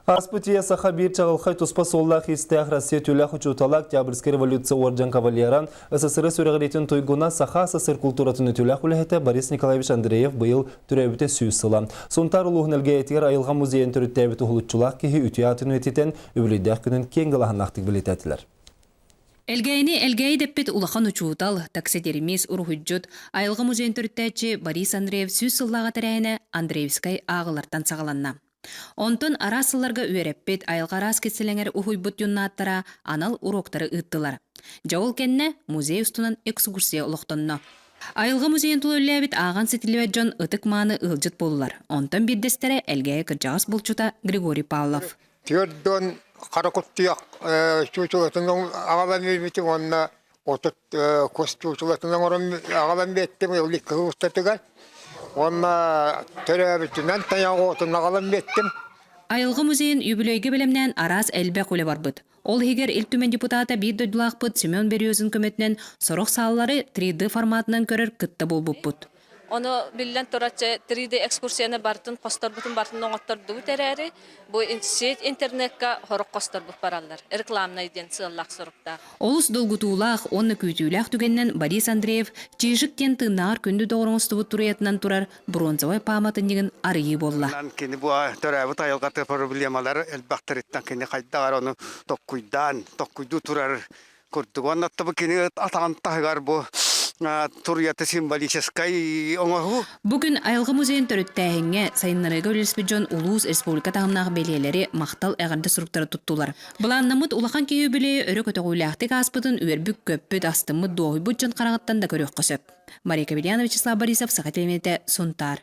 Аспутия саха бир чағылқай тұспа соллақ истеяқ Россия түләқ ұчуталақ Октябрьский революция орджан кавалеран СССР сөрегілетін тойгуна саха СССР культуратын түләқ үліхеті Борис Николаевич Андреев бұйыл түрәбіте сүйіз сыла. Сонтар ұлығын әлге етігер айылға музейін түріттәбіті ұлытчылақ кеге үтіятын өтетен өбілейдәқ күнін кен ғылағынақтық білетәтілер. Элгейни деппет улахан учуутал таксидермис урхуджут айылга музейн төрттәче Борис Андреев сүз сыллага тәрәйне Андреевскай агылартан сагаланна. Онтон арасылларга үйрәппет айылга рас кетселеңер ухуйбут юннаттара анал уроктары ыттылар. Жауыл кенне музей устунан экскурсия улуктонно. Айылга музейн тулөлләбит аган сетилбет жон ытык мааны ылжыт болулар. Онтон биддестере элгәе кыржагыс болчута Григорий Павлов. Тиордон каракуттуяк чучулатының агабан бити онна отут костучулатының орын агабан беттем улик кыстатыгар онна төрөбүтүнөн таягы отун агалан беттем. Айылга музейн юбилейге белемнен арас элбе куле барбыт. Ол хигер илтүмен депутата бир дөдүлакпыт Семен Бериозун көмөтүнөн сорок саллары 3D форматынан көрөр кытта болбуппут. Onu billen toraçe 3D ekskursiyana bartın kostar butun bartın noğattar dugu tereri bu internetka horok kostar but parallar reklamna iden sığallak sorukta. Олус долгутуулах, онны күйтүүлэх түгеннен Борис Андреев чижик кенті нар күнді доғырыңыстыбы туруятынан турар бронзовай паматын деген арыйы болла. Кені bu törəbit ayılqatı problemaları elbaqtırıttan keni qaydagar onu tokkuydu turar kurdu. Onnatta bu keni atan tahgar bu Турьята символической оңаху. Бүгін айылғы музейін төріттәйінге сайынларыға өлеспеджон Улуыз Республика тағымнағы белелері мақтал әғірді сұруқтары тұттулар. Бұланнамыд улахан кейі біле өрі көтіғуйләқтік аспыдын өрбік көппіт астымы доғый бұджын қарағаттан да көрек қосып. Мария Кабельяна, Вячеслав Борисов, Сақа телеметі, Сонтар.